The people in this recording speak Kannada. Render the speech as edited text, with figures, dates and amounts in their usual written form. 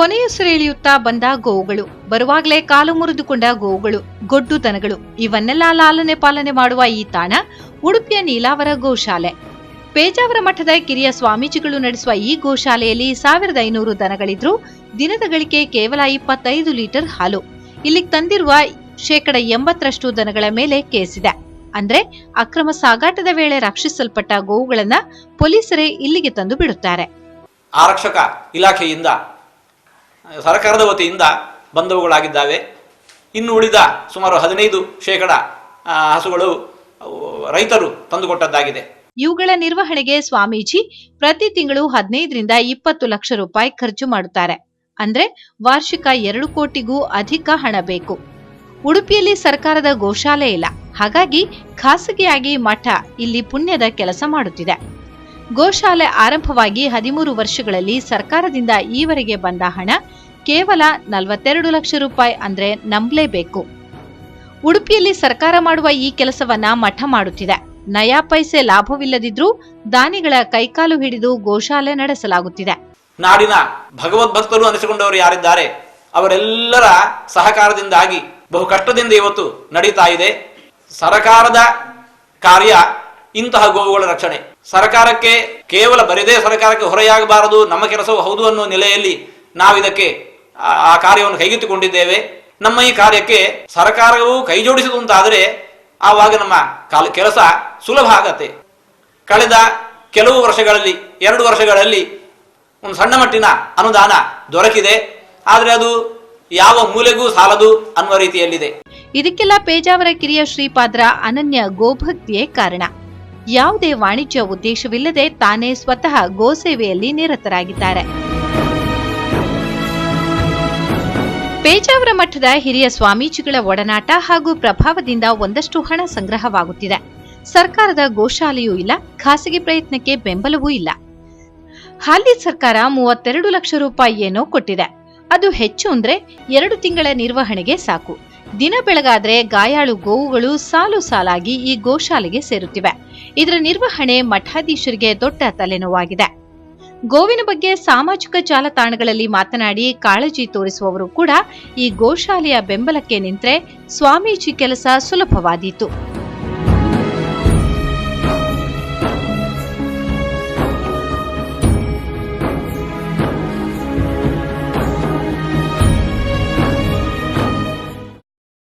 ಕೊನೆಯುಸಿರೆಳೆಯುತ್ತಾ ಬಂದ ಗೋವುಗಳು, ಬರುವಾಗಲೇ ಕಾಲು ಮುರಿದುಕೊಂಡ ಗೋವುಗಳು, ಗೊಡ್ಡು ದನಗಳು ಇವನ್ನೆಲ್ಲ ಲಾಲನೆ ಪಾಲನೆ ಮಾಡುವ ಈ ತಾಣ ಉಡುಪಿಯ ನೀಲಾವರ ಗೋಶಾಲೆ. ಪೇಜಾವರ ಮಠದ ಕಿರಿಯ ಸ್ವಾಮೀಜಿಗಳು ನಡೆಸುವ ಈ ಗೋಶಾಲೆಯಲ್ಲಿ 1500 ದನಗಳಿದ್ರೂ ದಿನದ ಗಳಿಕೆ ಕೇವಲ 25 ಲೀಟರ್ ಹಾಲು. ಇಲ್ಲಿಗೆ ತಂದಿರುವ 80% ದನಗಳ ಮೇಲೆ ಕೇಸಿದೆ. ಅಂದ್ರೆ ಅಕ್ರಮ ಸಾಗಾಟದ ವೇಳೆ ರಕ್ಷಿಸಲ್ಪಟ್ಟ ಗೋವುಗಳನ್ನ ಪೊಲೀಸರೇ ಇಲ್ಲಿಗೆ ತಂದು ಬಿಡುತ್ತಾರೆ. ಆರಕ್ಷಕ ಇಲಾಖೆಯಿಂದ ಸರ್ಕಾರದ ವತಿಯಿಂದ ಬಂದವುಗಳಾಗಿದ್ದಾವೆ. ಇನ್ನು ಉಳಿದ ಸುಮಾರು 15% ಹಸುಗಳು ರೈತರು ತಂದುಕೊಟ್ಟದ್ದಾಗಿದೆ. ಇವುಗಳ ನಿರ್ವಹಣೆಗೆ ಸ್ವಾಮೀಜಿ ಪ್ರತಿ ತಿಂಗಳು 15 ರಿಂದ 20 ಲಕ್ಷ ರೂಪಾಯಿ ಖರ್ಚು ಮಾಡುತ್ತಾರೆ. ಅಂದ್ರೆ ವಾರ್ಷಿಕ 2 ಕೋಟಿಗೂ ಅಧಿಕ ಹಣ ಬೇಕು. ಉಡುಪಿಯಲ್ಲಿ ಸರ್ಕಾರದ ಗೋಶಾಲೆ ಇಲ್ಲ, ಹಾಗಾಗಿ ಖಾಸಗಿಯಾಗಿ ಮಠ ಇಲ್ಲಿ ಪುಣ್ಯದ ಕೆಲಸ ಮಾಡುತ್ತಿದೆ. ಗೋಶಾಲೆ ಆರಂಭವಾಗಿ 13 ವರ್ಷಗಳಲ್ಲಿ ಸರ್ಕಾರದಿಂದ ಈವರೆಗೆ ಬಂದ ಹಣ ಕೇವಲ 42 ಲಕ್ಷ ರೂಪಾಯಿ. ಅಂದ್ರೆ ನಂಬಲೇಬೇಕು. ಉಡುಪಿಯಲ್ಲಿ ಸರ್ಕಾರ ಮಾಡುವ ಈ ಕೆಲಸವನ್ನ ಮಠ ಮಾಡುತ್ತಿದೆ. ನಯಾ ಪೈಸೆ ಲಾಭವಿಲ್ಲದಿದ್ರೂ ದಾನಿಗಳ ಕೈಕಾಲು ಹಿಡಿದು ಗೋಶಾಲೆ ನಡೆಸಲಾಗುತ್ತಿದೆ. ನಾಡಿನ ಭಗವದ್ಭಕ್ತರು ಅನಿಸಿಕೊಂಡವರು ಯಾರಿದ್ದಾರೆ ಅವರೆಲ್ಲರ ಸಹಕಾರದಿಂದಾಗಿ ಬಹು ಕಷ್ಟದಿಂದ ಇವತ್ತು ನಡೀತಾ ಇದೆ. ಸರ್ಕಾರದ ಕಾರ್ಯ ಇಂತಹ ಗೋವುಗಳ ರಕ್ಷಣೆ. ಸರ್ಕಾರಕ್ಕೆ ಕೇವಲ ಬರಿದೇ ಸರ್ಕಾರಕ್ಕೆ ಹೊರೆಯಾಗಬಾರದು, ನಮ್ಮ ಕೆಲಸವೂ ಹೌದು ಅನ್ನೋ ನೆಲೆಯಲ್ಲಿ ನಾವಿದಕ್ಕೆ ಆ ಕಾರ್ಯವನ್ನು ಕೈಗೆತ್ತಿಕೊಂಡಿದ್ದೇವೆ. ನಮ್ಮ ಈ ಕಾರ್ಯಕ್ಕೆ ಸರ್ಕಾರವು ಕೈ ಜೋಡಿಸಿತು ಅಂತಾದರೆ ಆವಾಗ ನಮ್ಮ ಕೆಲಸ ಸುಲಭ ಆಗತ್ತೆ. ಕಳೆದ ಕೆಲವು ವರ್ಷಗಳಲ್ಲಿ 2 ವರ್ಷಗಳಲ್ಲಿ ಒಂದು ಸಣ್ಣ ಮಟ್ಟಿನ ಅನುದಾನ ದೊರಕಿದೆ, ಆದರೆ ಅದು ಯಾವ ಮೂಲೆಗೂ ಸಾಲದು ಅನ್ನುವ ರೀತಿಯಲ್ಲಿದೆ. ಇದಕ್ಕೆಲ್ಲ ಪೇಜಾವರ ಕಿರಿಯ ಶ್ರೀಪಾದ್ರ ಅನನ್ಯ ಗೋಭಕ್ತಿಯೇ ಕಾರಣ. ಯಾವುದೇ ವಾಣಿಜ್ಯ ಉದ್ದೇಶವಿಲ್ಲದೆ ತಾನೇ ಸ್ವತಃ ಗೋಸೇವೆಯಲ್ಲಿ ನಿರತರಾಗಿದ್ದಾರೆ. ಪೇಜಾವರ ಮಠದ ಹಿರಿಯ ಸ್ವಾಮೀಜಿಗಳ ಒಡನಾಟ ಹಾಗೂ ಪ್ರಭಾವದಿಂದ ಒಂದಷ್ಟು ಹಣ ಸಂಗ್ರಹವಾಗುತ್ತಿದೆ. ಸರ್ಕಾರದ ಗೋಶಾಲೆಯೂ ಇಲ್ಲ, ಖಾಸಗಿ ಪ್ರಯತ್ನಕ್ಕೆ ಬೆಂಬಲವೂ ಇಲ್ಲ. ಹಾಲಿ ಸರ್ಕಾರ 32 ಲಕ್ಷ ರೂಪಾಯಿ ಏನೋ ಕೊಟ್ಟಿದೆ. ಅದು ಹೆಚ್ಚು ಅಂದ್ರೆ 2 ತಿಂಗಳ ನಿರ್ವಹಣೆಗೆ ಸಾಕು. ದಿನ ಬೆಳಗಾದ್ರೆ ಗಾಯಾಳು ಗೋವುಗಳು ಸಾಲು ಸಾಲಾಗಿ ಈ ಗೋಶಾಲೆಗೆ ಸೇರುತ್ತಿವೆ. ಇದರ ನಿರ್ವಹಣೆ ಮಠಾಧೀಶರಿಗೆ ದೊಡ್ಡ ತಲೆನೋವಾಗಿದೆ. ಗೋವಿನ ಬಗ್ಗೆ ಸಾಮಾಜಿಕ ಜಾಲತಾಣಗಳಲ್ಲಿ ಮಾತನಾಡಿ ಕಾಳಜಿ ತೋರಿಸುವವರು ಕೂಡ ಈ ಗೋಶಾಲೆಯ ಬೆಂಬಲಕ್ಕೆ ನಿಂತ್ರೆ ಸ್ವಾಮೀಜಿ ಕೆಲಸ ಸುಲಭವಾದೀತು.